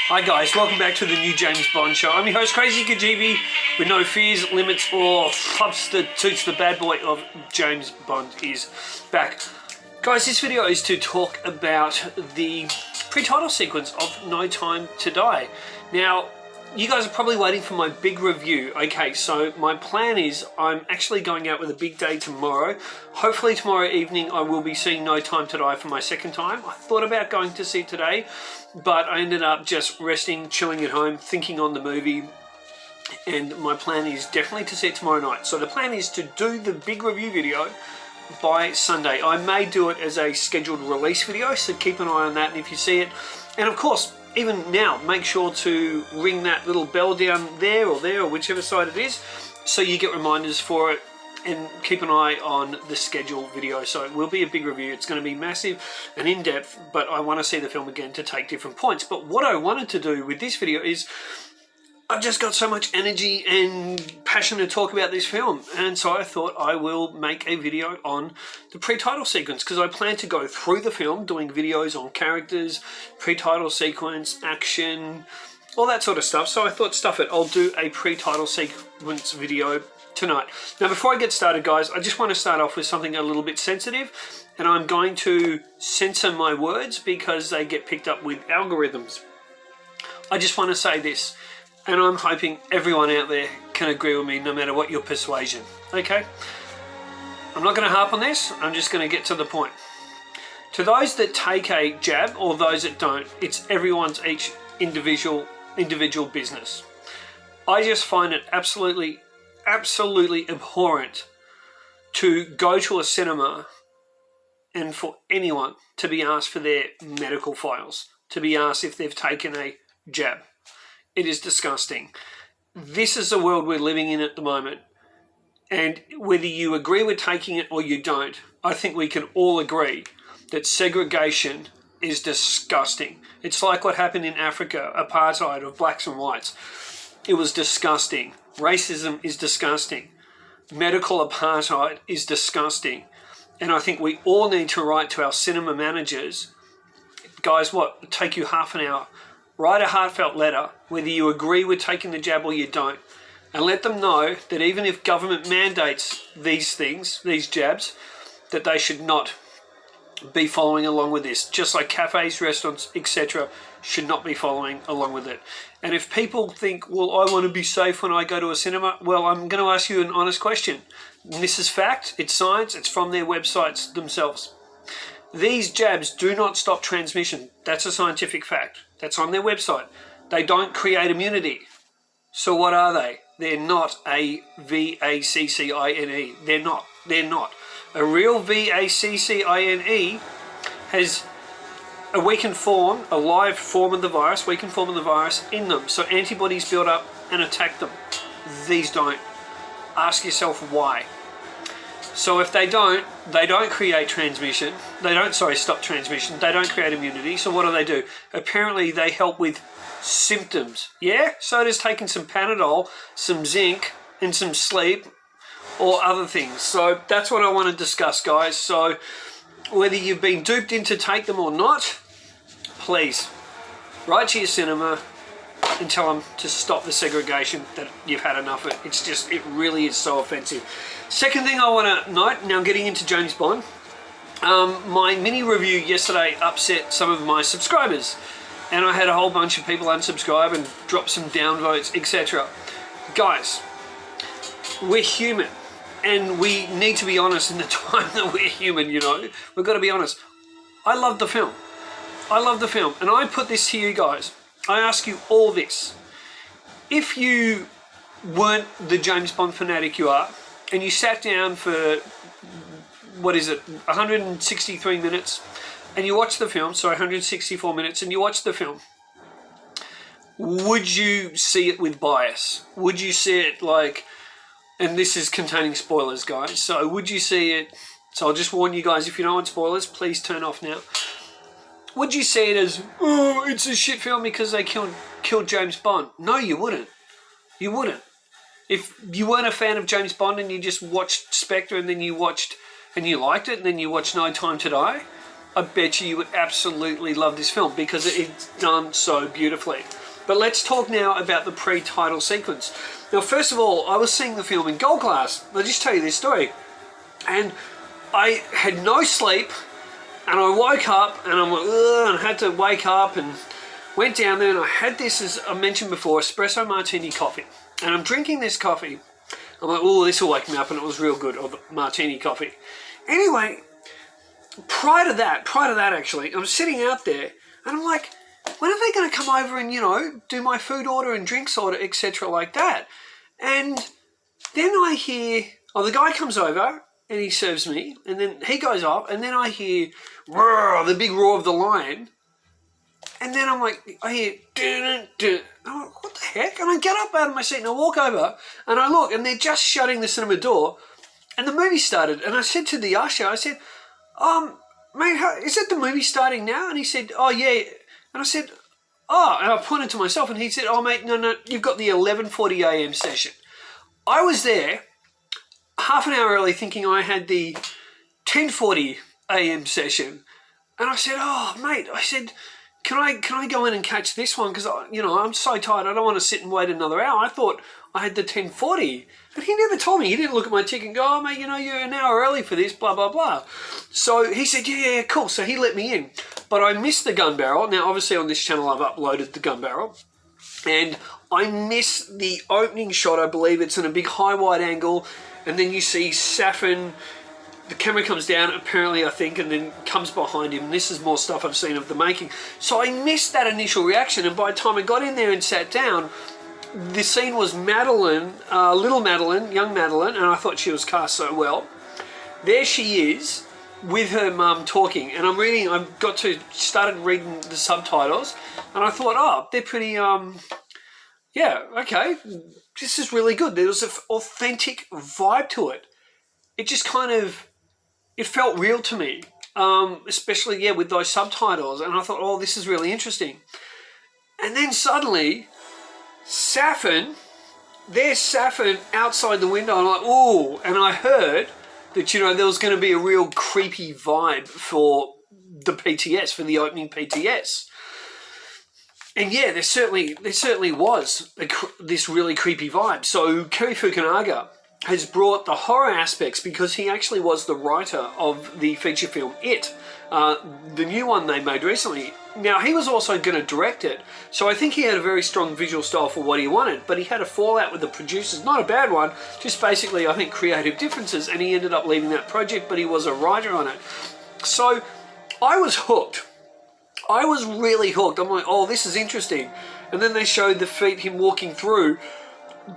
Hi guys, welcome back to the new James Bond show. I'm your host Krazy Kajeevie with no fears, limits or substitutes. The bad boy of James Bond is back. Guys, this video is to talk about the pre-title sequence of No Time to Die. Now, you guys are probably waiting for my big review. Okay, so my plan is I'm actually going out with a big day tomorrow. Hopefully tomorrow evening I will be seeing No Time to Die for my second time. I thought about going to see it today, but I ended up just resting, chilling at home, thinking on the movie. And my plan is definitely to see it tomorrow night. So the plan is to do the big review video by Sunday. I may do it as a scheduled release video, so keep an eye on that. And if you see it, and of course, even now, make sure to ring that little bell down there, or whichever side it is, so you get reminders for it, and keep an eye on the schedule video. So it will be a big review. It's going to be massive and in-depth, but I want to see the film again to take different points. But what I wanted to do with this video is I've just got so much energy and passion to talk about this film, and so I thought I will make a video on the pre-title sequence, because I plan to go through the film doing videos on characters, pre-title sequence, action, all that sort of stuff. So I thought, stuff it, I'll do a pre-title sequence video tonight. Now before I get started guys, I just want to start off with something a little bit sensitive, and I'm going to censor my words because they get picked up with algorithms. I just want to say this, and I'm hoping everyone out there can agree with me no matter what your persuasion, okay? I'm not going to harp on this, I'm just going to get to the point. To those that take a jab or those that don't, it's everyone's each individual business. I just find it absolutely abhorrent to go to a cinema and for anyone to be asked for their medical files, to be asked if they've taken a jab. It is disgusting. This is the world we're living in at the moment. And whether you agree with taking it or you don't, I think we can all agree that segregation is disgusting. It's like what happened in Africa, apartheid of blacks and whites. It was disgusting. Racism is disgusting. Medical apartheid is disgusting. And I think we all need to write to our cinema managers, guys, what, take you half an hour. Write a heartfelt letter, whether you agree with taking the jab or you don't, and let them know that even if government mandates these things, these jabs, that they should not be following along with this. Just like cafes, restaurants, etc. should not be following along with it. And if people think, well, I want to be safe when I go to a cinema, well, I'm going to ask you an honest question. And this is fact, it's science, it's from their websites themselves. These jabs do not stop transmission. That's a scientific fact. That's on their website. They don't create immunity. So what are they? They're not a vaccine. They're not. They're not. A real vaccine has a weakened form, a live form of the virus, weakened form of the virus in them. So antibodies build up and attack them. These don't. Ask yourself why. So if they don't create transmission. Stop transmission. They don't create immunity. So what do? Apparently they help with symptoms. Yeah? So does taking some Panadol, some zinc, and some sleep, or other things. So that's what I want to discuss, guys. So whether you've been duped into take them or not, please write to your cinema and tell them to stop the segregation, that you've had enough of it. It's just, it really is so offensive. Second thing I want to note, now getting into James Bond, my mini review yesterday upset some of my subscribers, and I had a whole bunch of people unsubscribe and drop some downvotes, etc. Guys, we're human, and we need to be honest in the time that we're human, you know. We've got to be honest. I love the film. I love the film, and I put this to you guys. I ask you all this. If you weren't the James Bond fanatic you are, and you sat down for, 163 minutes, and you watched the film, 164 minutes, and you watched the film, would you see it with bias? Would you see it like, and this is containing spoilers, guys, so would you see it, so I'll just warn you guys, if you don't want spoilers, please turn off now. Would you see it as, oh, it's a shit film because they killed James Bond? No, you wouldn't. You wouldn't. If you weren't a fan of James Bond and you just watched Spectre and then you watched, and you liked it, and then you watched No Time to Die, I bet you would absolutely love this film because it's done so beautifully. But let's talk now about the pre-title sequence. Now, first of all, I was seeing the film in gold class. I'll just tell you this story. And I had no sleep, and I woke up, and I'm like, ugh, and I had to wake up and went down there, and I had this, as I mentioned before, espresso martini coffee. And I'm drinking this coffee. I'm like, oh, this will wake me up, and it was real good, or the martini coffee. Anyway, prior to that actually, I'm sitting out there, and I'm like, when are they going to come over and, you know, do my food order and drinks order, etc. like that? And then I hear, oh, the guy comes over, and he serves me, and then he goes up, and then I hear, roar, the big roar of the lion. And then I'm like, I hear, dun, dun. I'm like, what the heck? And I get up out of my seat and I walk over and I look and they're just shutting the cinema door and the movie started. And I said to the usher, I said, mate, is it the movie starting now? And he said, oh, yeah. And I said, oh, and I pointed to myself and he said, oh, mate, no, you've got the 11:40 a.m. session. I was there half an hour early thinking I had the 10:40 a.m. session. And I said, oh, mate, I said, Can I go in and catch this one? Because, you know, I'm so tired. I don't want to sit and wait another hour. I thought I had the 10:40. And he never told me. He didn't look at my ticket and go, oh, mate, you know, you're an hour early for this, blah, blah, blah. So he said, yeah, cool. So he let me in. But I missed the gun barrel. Now, obviously on this channel, I've uploaded the gun barrel. And I missed the opening shot. I believe it's in a big high wide angle. And then you see Safin. The camera comes down, apparently, I think, and then comes behind him. This is more stuff I've seen of the making. So I missed that initial reaction, and by the time I got in there and sat down, the scene was Madeline, little Madeline, young Madeline, and I thought she was cast so well. There she is with her mum talking, and started reading the subtitles, and I thought, oh, they're pretty, yeah, okay, this is really good. There was an authentic vibe to it. It just kind of, it felt real to me, especially, yeah, with those subtitles. And I thought, oh, this is really interesting. And then suddenly, there's Safin outside the window. I'm like, ooh. And I heard that, you know, there was going to be a real creepy vibe for the PTS, for the opening PTS. And yeah, there certainly was this really creepy vibe. So Kerry Fukunaga has brought the horror aspects because he actually was the writer of the feature film It, the new one they made recently. Now, he was also going to direct it, so I think he had a very strong visual style for what he wanted, but he had a fallout with the producers. Not a bad one, just basically, I think, creative differences, and he ended up leaving that project, but he was a writer on it. So I was hooked. I was really hooked. I'm like, oh, this is interesting. And then they showed him walking through.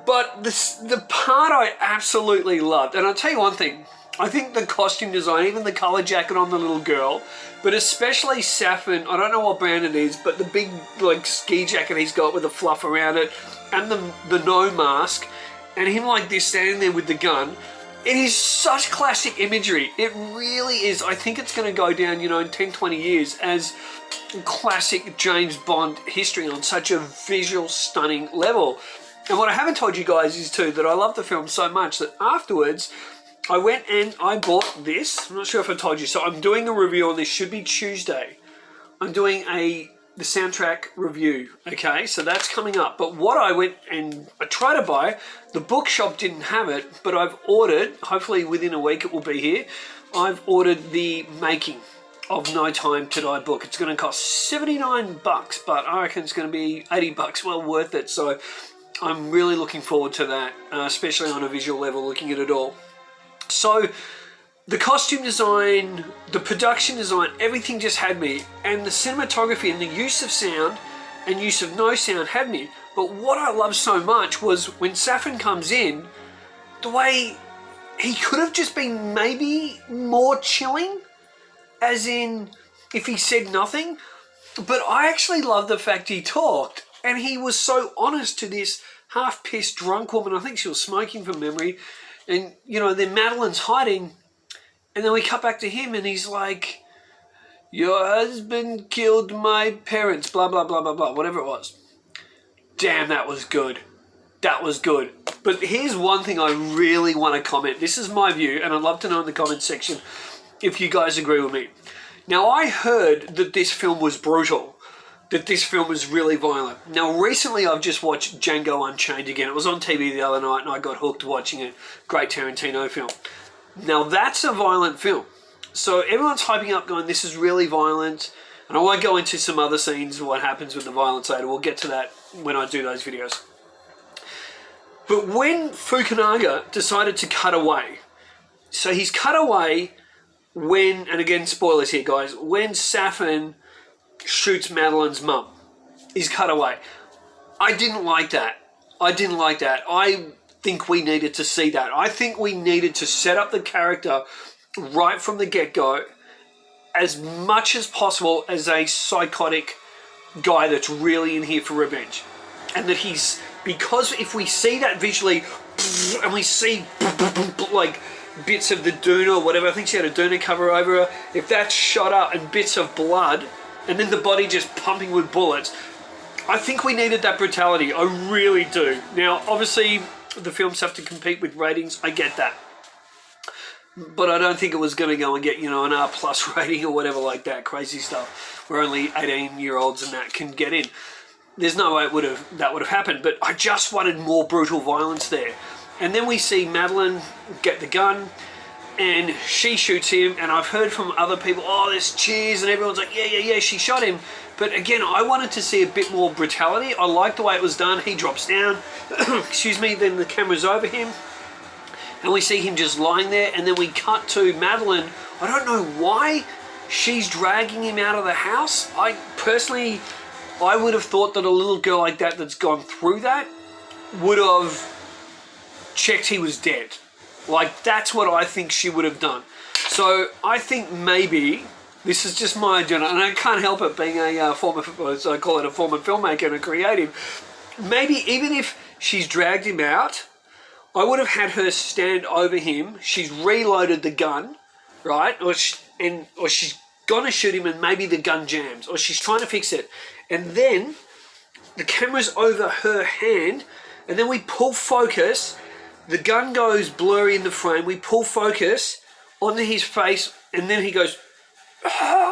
But the part I absolutely loved, and I'll tell you one thing, I think the costume design, even the colour jacket on the little girl, but especially Safin, I don't know what brand it is, but the big like ski jacket he's got with the fluff around it, and the no mask, and him like this standing there with the gun, it is such classic imagery. It really is. I think it's going to go down, you know, in 10, 20 years as classic James Bond history on such a visual, stunning level. And what I haven't told you guys is too that I love the film so much that afterwards I went and I bought this. I'm not sure if I told you. So I'm doing a review on this. Should be Tuesday. I'm doing the soundtrack review. Okay, so that's coming up. But what I went and I tried to buy, the bookshop didn't have it, but I've ordered, hopefully within a week it will be here, I've ordered the making of No Time to Die book. It's going to cost $79, but I reckon it's going to be $80. Well worth it. So I'm really looking forward to that, especially on a visual level, looking at it all. So the costume design, the production design, everything just had me. And the cinematography and the use of sound and use of no sound had me. But what I loved so much was when Safin comes in, the way he could have just been maybe more chilling, as in if he said nothing. But I actually loved the fact he talked. And he was so honest to this half-pissed drunk woman. I think she was smoking from memory. And, you know, then Madeline's hiding. And then we cut back to him and he's like, your husband killed my parents, blah, blah, blah, blah, blah, whatever it was. Damn, that was good. That was good. But here's one thing I really want to comment. This is my view, and I'd love to know in the comment section if you guys agree with me. Now, I heard that this film was brutal, that this film was really violent. Now, recently I've just watched Django Unchained again. It was on TV the other night and I got hooked watching it. Great Tarantino film. Now, that's a violent film. So everyone's hyping up going, this is really violent. And I won't go into some other scenes, what happens with the violence later. We'll get to that when I do those videos. But when Fukunaga decided to cut away, so he's cut away when, and again, spoilers here, guys, when Safin shoots Madeline's mum. He's cut away. I didn't like that. I didn't like that. I think we needed to see that. I think we needed to set up the character right from the get-go as much as possible as a psychotic guy that's really in here for revenge. And that he's, because if we see that visually, and we see like bits of the doona or whatever, I think she had a doona cover over her, if that's shot up and bits of blood, and then the body just pumping with bullets, I think we needed that brutality. I really do. Now, obviously, the films have to compete with ratings. I get that. But I don't think it was going to go and get, you know, an R+ rating or whatever like that. Crazy stuff where only 18-year-olds and that can get in. There's no way that would have happened. But I just wanted more brutal violence there. And then we see Madeline get the gun and she shoots him. And I've heard from other people, oh, there's cheers. And everyone's like, yeah, she shot him. But again, I wanted to see a bit more brutality. I liked the way it was done. He drops down. Excuse me. Then the camera's over him. And we see him just lying there. And then we cut to Madeline. I don't know why she's dragging him out of the house. I would have thought that a little girl like that that's gone through that would have checked he was dead. Like, that's what I think she would have done. So I think maybe, this is just my agenda, and I can't help it being a former, so I call it a former filmmaker and a creative. Maybe even if she's dragged him out, I would have had her stand over him. She's reloaded the gun, right? Or she's gonna shoot him and maybe the gun jams, or she's trying to fix it. And then the camera's over her hand, and then we pull focus. The gun goes blurry in the frame. We pull focus onto his face, and then he goes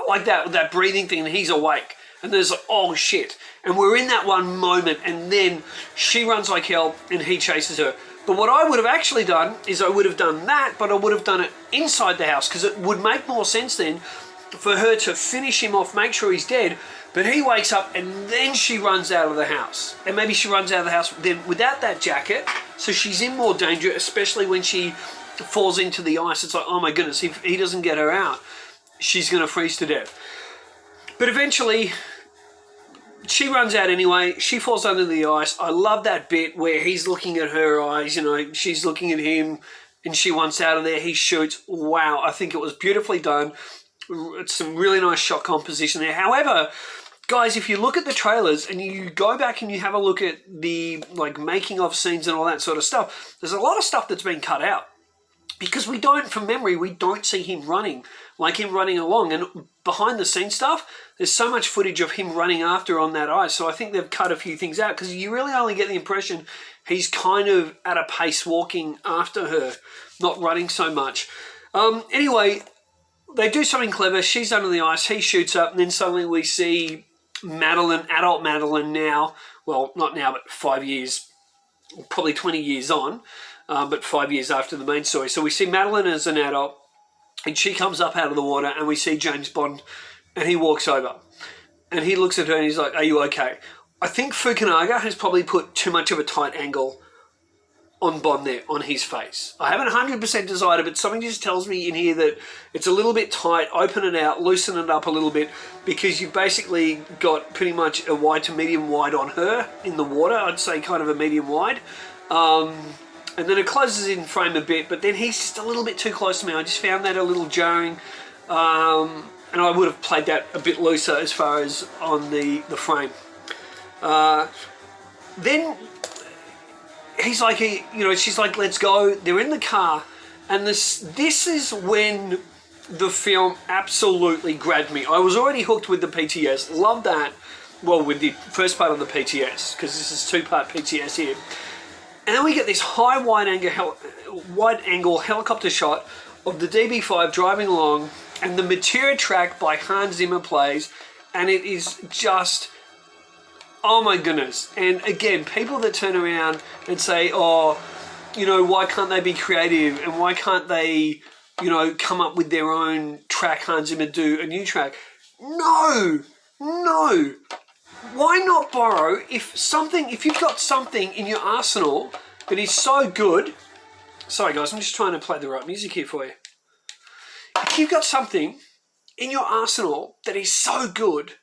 like that with that breathing thing, and he's awake. And there's like, oh shit. And we're in that one moment, and then she runs like hell, and he chases her. But what I would have actually done is I would have done that, but I would have done it inside the house, because it would make more sense then for her to finish him off, make sure he's dead. But he wakes up and then she runs out of the house. And maybe she runs out of the house then without that jacket. So she's in more danger, especially when she falls into the ice. It's like, oh my goodness, if he doesn't get her out, she's going to freeze to death. But eventually, she runs out anyway. She falls under the ice. I love that bit where he's looking at her eyes, you know, she's looking at him and she wants out of there. He shoots. Wow, I think it was beautifully done. It's some really nice shot composition there. However, guys, if you look at the trailers and you go back and you have a look at the like making of scenes and all that sort of stuff, there's a lot of stuff that's been cut out because we don't, from memory, we don't see him running along. And behind the scenes stuff, there's so much footage of him running after on that ice. So I think they've cut a few things out because you really only get the impression he's kind of at a pace walking after her, not running so much. Anyway, they do something clever. She's under the ice. He shoots up, and then suddenly we see Madeline, adult Madeline now. Well, not now, but 5 years, probably 20 years on, but 5 years after the main story. So we see Madeline as an adult, and she comes up out of the water, and we see James Bond, and he walks over, and he looks at her, and he's like, "Are you okay?" I think Fukunaga has probably put too much of a tight angle on Bond there, on his face. I haven't 100% decided, but something just tells me in here that it's a little bit tight. Open it out, loosen it up a little bit, because you've basically got pretty much a wide to medium wide on her in the water. I'd say kind of a medium wide. And then it closes in frame a bit, but then he's just a little bit too close to me. I just found that a little jarring. And I would have played that a bit looser as far as on the frame. Then he's like, she's like, let's go. They're in the car. And this is when the film absolutely grabbed me. I was already hooked with the PTS. Love that. Well, with the first part of the PTS, because this is two-part PTS here. And then we get this high wide angle helicopter shot of the DB5 driving along, And the Materia track by Hans Zimmer plays, and it is just, oh my goodness. And again, people that turn around and say, oh, you know, why can't they be creative and why can't they, you know, come up with their own track, Hans Zimmer do a new track? No. Why not borrow if you've got something in your arsenal that is so good. Sorry guys, I'm just trying to play the right music here for you. If you've got something in your arsenal that is so good,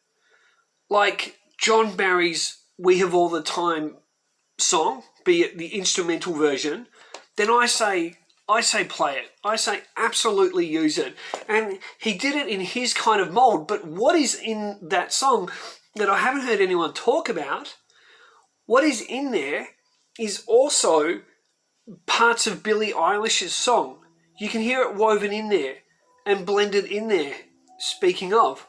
like John Barry's We Have All the Time song, be it the instrumental version, then I say play it. I say absolutely use it. And he did it in his kind of mold, but what is in that song that I haven't heard anyone talk about, what is in there is also parts of Billie Eilish's song. You can hear it woven in there and blended in there, speaking of.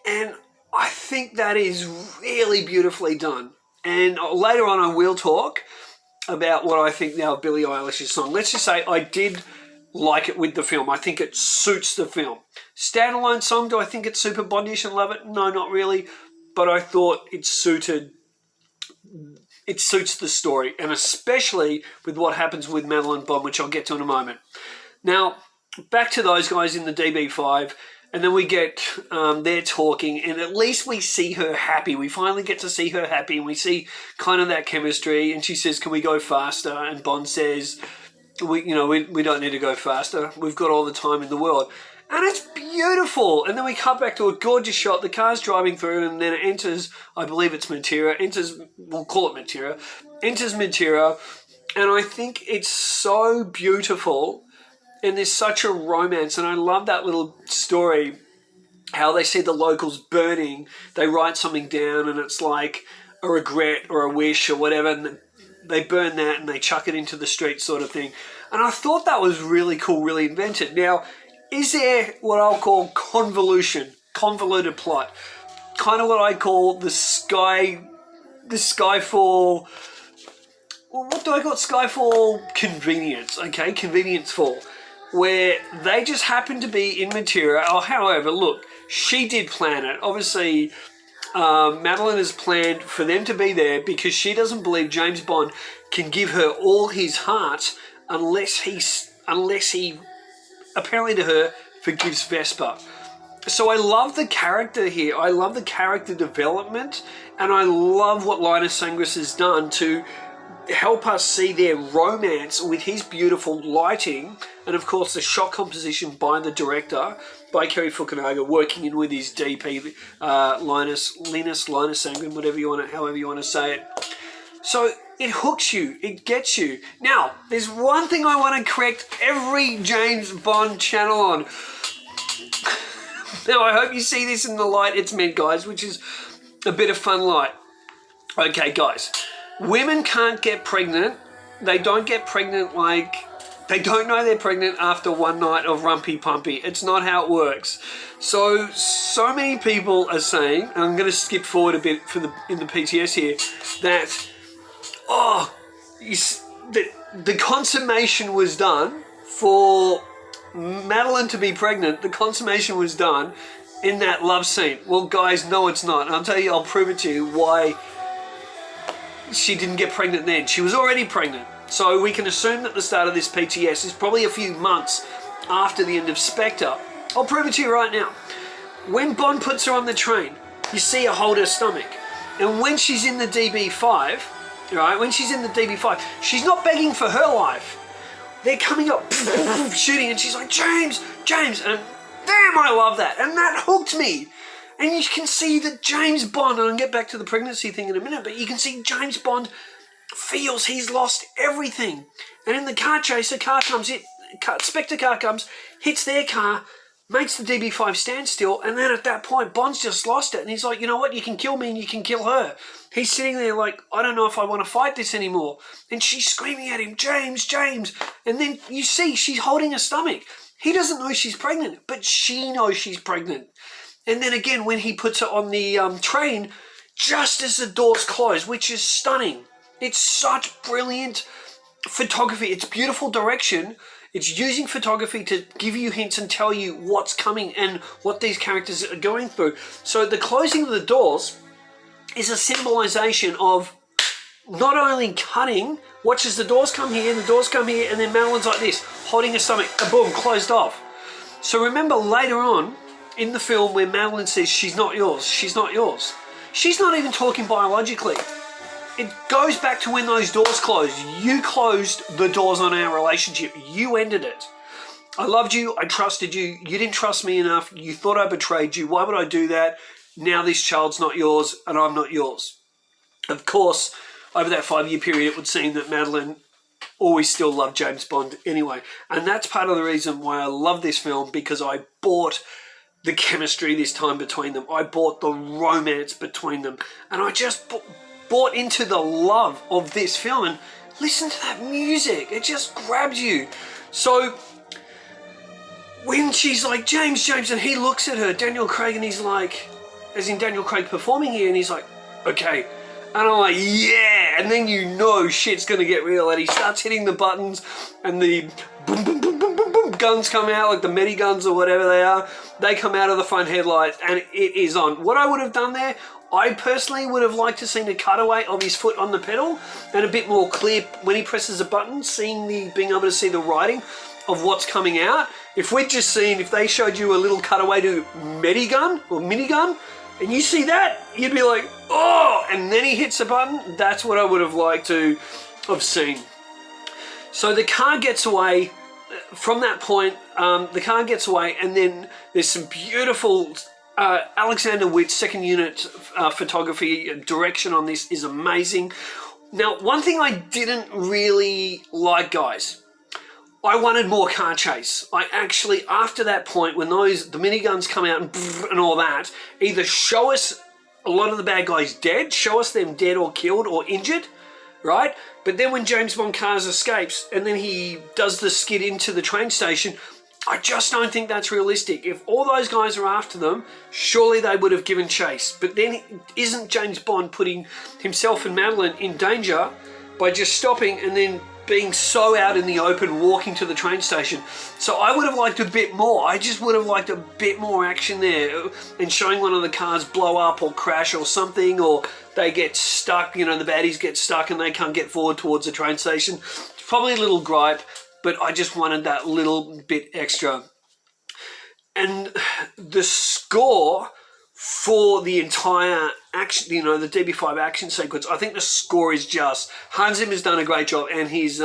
And I think that is really beautifully done. And later on I will talk about what I think now of Billie Eilish's song. Let's just say I did like it with the film. I think it suits the film. Standalone song, do I think it's super Bondish and love it? No, not really. But I thought it suits the story, and especially with what happens with Madeline Bond, which I'll get to in a moment. Now, back to those guys in the DB5, and then we get they're talking, and at least we see her happy. We finally get to see her happy, and we see kind of that chemistry. And she says, "Can we go faster?" And Bond says, "We don't need to go faster. We've got all the time in the world." And it's beautiful. And then we cut back to a gorgeous shot. The car's driving through, and then it enters, I believe it's Materia, we'll call it Materia, enters Materia. And I think it's so beautiful, and there's such a romance. And I love that little story, how they see the locals burning. They write something down, and it's like a regret or a wish or whatever, and they burn that and they chuck it into the street sort of thing. And I thought that was really cool, really invented. Now, is there what I'll call convoluted plot? Kind of what I call the Skyfall, well, what do I call it? Skyfall convenience, okay? Convenience fall, where they just happen to be in Materia. Oh, however, look, she did plan it. Obviously, Madeline has planned for them to be there because she doesn't believe James Bond can give her all his heart unless he apparently to her, forgives Vesper. So I love the character here. I love the character development, and I love what Linus Sangris has done to help us see their romance with his beautiful lighting, and of course the shot composition by the director, by Kerry Fukunaga, working in with his DP, Linus Sangrin, however you want to say it. So it hooks you, it gets you. Now, there's one thing I want to correct every James Bond channel on. Now, I hope you see this in the light it's meant, guys, which is a bit of fun light. Okay, guys, women can't get pregnant. They don't get pregnant they don't know they're pregnant after one night of rumpy pumpy. It's not how it works. So many people are saying, and I'm going to skip forward a bit in the PTS here, that the consummation was done for Madeline to be pregnant. The consummation was done in that love scene. Well, guys, no, it's not. And I'll prove it to you why she didn't get pregnant then. She was already pregnant. So we can assume that the start of this PTS is probably a few months after the end of Spectre. I'll prove it to you right now. When Bond puts her on the train, you see her hold her stomach. And when she's in the DB5, right, she's not begging for her life. They're coming up, shooting, and she's like, James, and damn, I love that. And that hooked me. And you can see that James Bond, and I'll get back to the pregnancy thing in a minute, but you can see James Bond feels he's lost everything. And in the car chase, Spectre car comes, hits their car, makes the DB5 stand still, and then at that point, Bond's just lost it. And he's like, you know what, you can kill me and you can kill her. He's sitting there like, I don't know if I want to fight this anymore. And she's screaming at him, James. And then you see she's holding her stomach. He doesn't know she's pregnant, but she knows she's pregnant. And then again, when he puts her on the train, just as the doors close, which is stunning. It's such brilliant photography. It's beautiful direction. It's using photography to give you hints and tell you what's coming and what these characters are going through. So the closing of the doors is a symbolization of not only cutting, watch as the doors come here, the doors come here, and then Madeline's like this, holding her stomach, and boom, closed off. So remember later on in the film where Madeline says, she's not yours, she's not yours. She's not even talking biologically. It goes back to when those doors closed. You closed the doors on our relationship. You ended it. I loved you. I trusted you. You didn't trust me enough. You thought I betrayed you. Why would I do that? Now this child's not yours and I'm not yours. Of course, over that 5-year period, it would seem that Madeline always still loved James Bond anyway. And that's part of the reason why I love this film, because I bought the chemistry this time between them. I bought the romance between them. And I just bought into the love of this film. And listen to that music. It just grabs you. So when she's like, James, James, and he looks at her, Daniel Craig, and he's like, as in Daniel Craig performing here, and he's like, okay. And I'm like, yeah. And then you know shit's going to get real. And he starts hitting the buttons and the boom, boom, boom, boom, boom, boom guns come out, like the medi guns or whatever they are. They come out of the front headlights and it is on. What I would have done there, I personally would have liked to seen a cutaway of his foot on the pedal and a bit more clear when he presses a button, being able to see the writing of what's coming out. If we'd just seen, if they showed you a little cutaway to minigun or minigun, and you see that, you'd be like, oh, and then he hits a button. That's what I would have liked to have seen. So the car gets away. From that point, the car gets away, and then there's some beautiful Alexander Witt's second unit photography direction on this is amazing. Now, one thing I didn't really like, guys, I wanted more car chase. I actually, after that point, when the miniguns come out and all that, either show us a lot of the bad guys dead, show us them dead or killed or injured, right? But then when James Bond cars escapes and then he does the skid into the train station, I just don't think that's realistic. If all those guys are after them, surely they would have given chase. But then isn't James Bond putting himself and Madeline in danger by just stopping and then being so out in the open, walking to the train station? So I would have liked a bit more. I just would have liked a bit more action there and showing one of the cars blow up or crash or something, or they get stuck, you know, the baddies get stuck and they can't get forward towards the train station. It's probably a little gripe, but I just wanted that little bit extra. And the score for the entire action, you know, the DB5 action sequence, I think the score is just, Hans Zimmer's done a great job, and his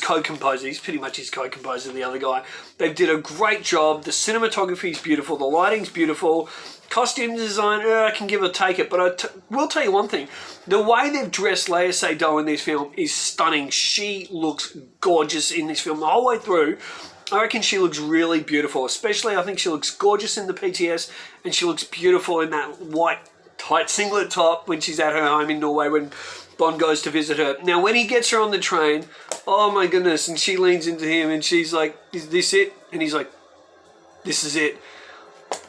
co-composer, he's pretty much his co-composer, the other guy. They did a great job. The cinematography is beautiful. The lighting's beautiful. Costume design, I can give or take it, but I will tell you one thing. The way they've dressed Léa Seydoux in this film is stunning. She looks gorgeous in this film the whole way through. I reckon she looks really beautiful, especially I think she looks gorgeous in the PTS, and she looks beautiful in that white tight singlet top when she's at her home in Norway when Bond goes to visit her. Now, when he gets her on the train, oh my goodness, and she leans into him and she's like, is this it? And he's like, this is it.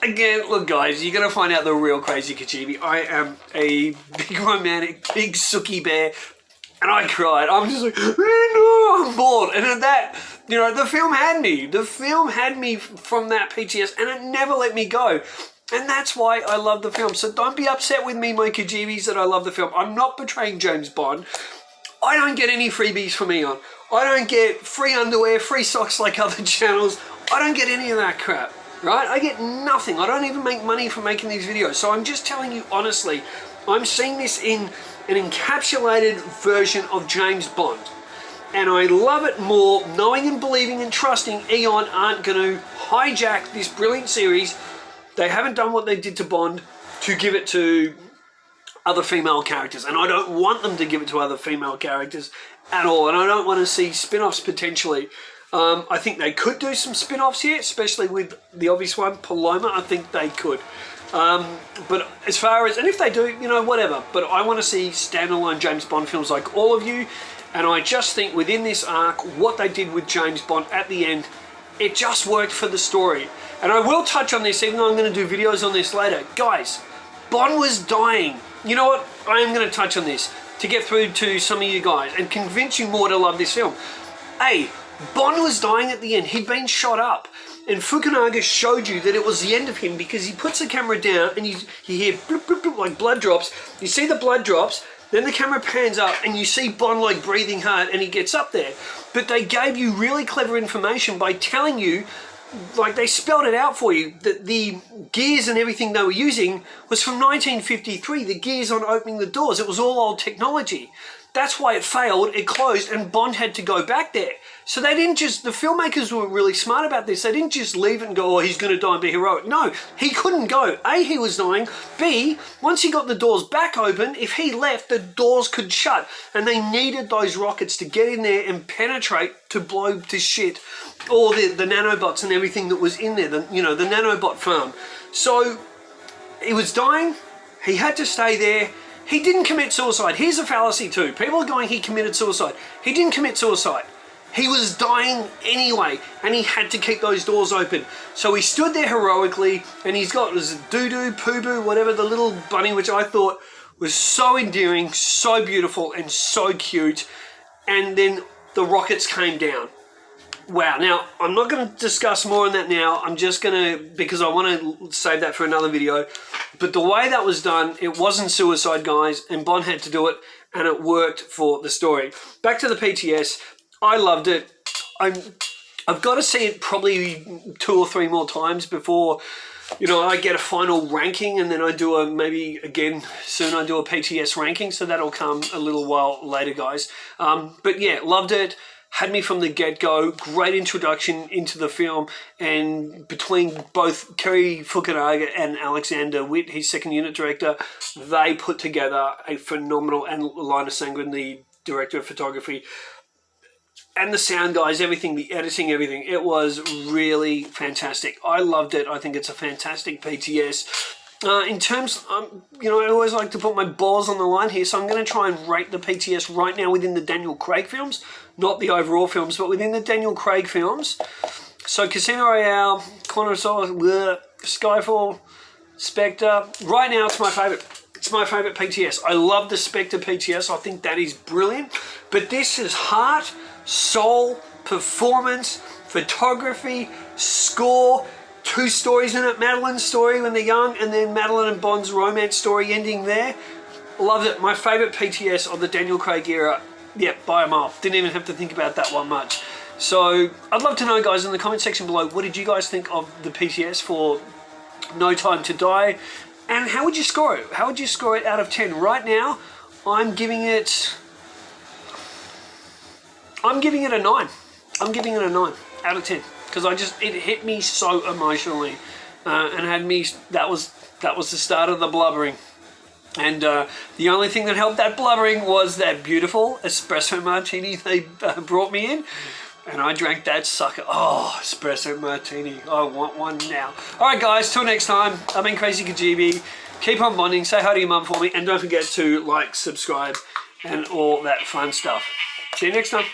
Again, look guys, you're going to find out the real Krazy Kajeevie. I am a big romantic, big sookie bear, and I cried. I'm just like, oh, no, I'm bored. And at that, you know, the film had me. The film had me from that PTS, and it never let me go. And that's why I love the film. So don't be upset with me, my Kajeevies, that I love the film. I'm not betraying James Bond. I don't get any freebies from Eon. I don't get free underwear, free socks like other channels. I don't get any of that crap, right? I get nothing. I don't even make money from making these videos. So I'm just telling you honestly, I'm seeing this in an encapsulated version of James Bond. And I love it more knowing and believing and trusting Eon aren't going to hijack this brilliant series. They haven't done what they did to Bond to give it to other female characters. And I don't want them to give it to other female characters at all. And I don't want to see spin-offs potentially. I think they could do some spin-offs here, especially with the obvious one, Paloma. I think they could. But as far as, and if they do, you know, whatever. But I want to see standalone James Bond films like all of you. And I just think within this arc, what they did with James Bond at the end, it just worked for the story. And I will touch on this, even though I'm going to do videos on this later. Guys, Bond was dying. You know what? I am going to touch on this to get through to some of you guys and convince you more to love this film. A, Bond was dying at the end. He'd been shot up. And Fukunaga showed you that it was the end of him because he puts the camera down and you hear bloop, bloop, bloop, like blood drops. You see the blood drops, then the camera pans up and you see Bond like breathing hard and he gets up there. But they gave you really clever information by telling you, like they spelled it out for you, that the gears and everything they were using was from 1953. The gears on opening the doors, it was all old technology. That's why it failed, it closed, and Bond had to go back there. So they didn't just, the filmmakers were really smart about this. They didn't just leave it and go, oh, he's going to die and be heroic. No, he couldn't go. A, he was dying. B, once he got the doors back open, if he left, the doors could shut. And they needed those rockets to get in there and penetrate to blow to shit all the nanobots and everything that was in there, the nanobot farm. So he was dying. He had to stay there. He didn't commit suicide. Here's a fallacy too. People are going, he committed suicide. He didn't commit suicide. He was dying anyway, and he had to keep those doors open. So he stood there heroically, and he's got this doo-doo, poo-boo, whatever, the little bunny, which I thought was so endearing, so beautiful, and so cute. And then the rockets came down. Wow. Now, I'm not going to discuss more on that now. I'm just going to, because I want to save that for another video. But the way that was done, it wasn't suicide, guys, and Bond had to do it, and it worked for the story. Back to the PTS. I loved it. I've got to see it probably 2 or 3 more times before, I get a final ranking, and then I do maybe again soon I do a PTS ranking, so that'll come a little while later, guys. But yeah, loved it. Had me from the get-go. Great introduction into the film, and between both Kerry Fukunaga and Alexander Witt, his second unit director, they put together a phenomenal, and Linus Sangren, the director of photography, and the sound guys, everything, the editing, everything. It was really fantastic. I loved it. I think it's a fantastic PTS. In terms, I always like to put my balls on the line here, so I'm going to try and rate the PTS right now within the Daniel Craig films, not the overall films, but within the Daniel Craig films. So Casino Royale, Quantum of Solace, Skyfall, Spectre. Right now, it's my favourite. It's my favourite PTS. I love the Spectre PTS. I think that is brilliant. But this is heart, soul, performance, photography, score, 2 stories in it. Madeline's story when they're young, and then Madeline and Bond's romance story ending there. Loved it. My favourite PTS of the Daniel Craig era. Yeah, by a mile. Didn't even have to think about that one much. So I'd love to know, guys, in the comment section below, what did you guys think of the PTS for No Time to Die? And how would you score it? How would you score it out of 10? Right now, I'm giving it a 9. I'm giving it a 9 out of 10. Because it hit me so emotionally, and had me, that was the start of the blubbering. And the only thing that helped that blubbering was that beautiful espresso martini they brought me in. And I drank that sucker. Oh, espresso martini. I want one now. All right, guys, till next time. I've been Krazy Kajeevie. Keep on bonding. Say hi to your mum for me. And don't forget to like, subscribe, and all that fun stuff. See you next time.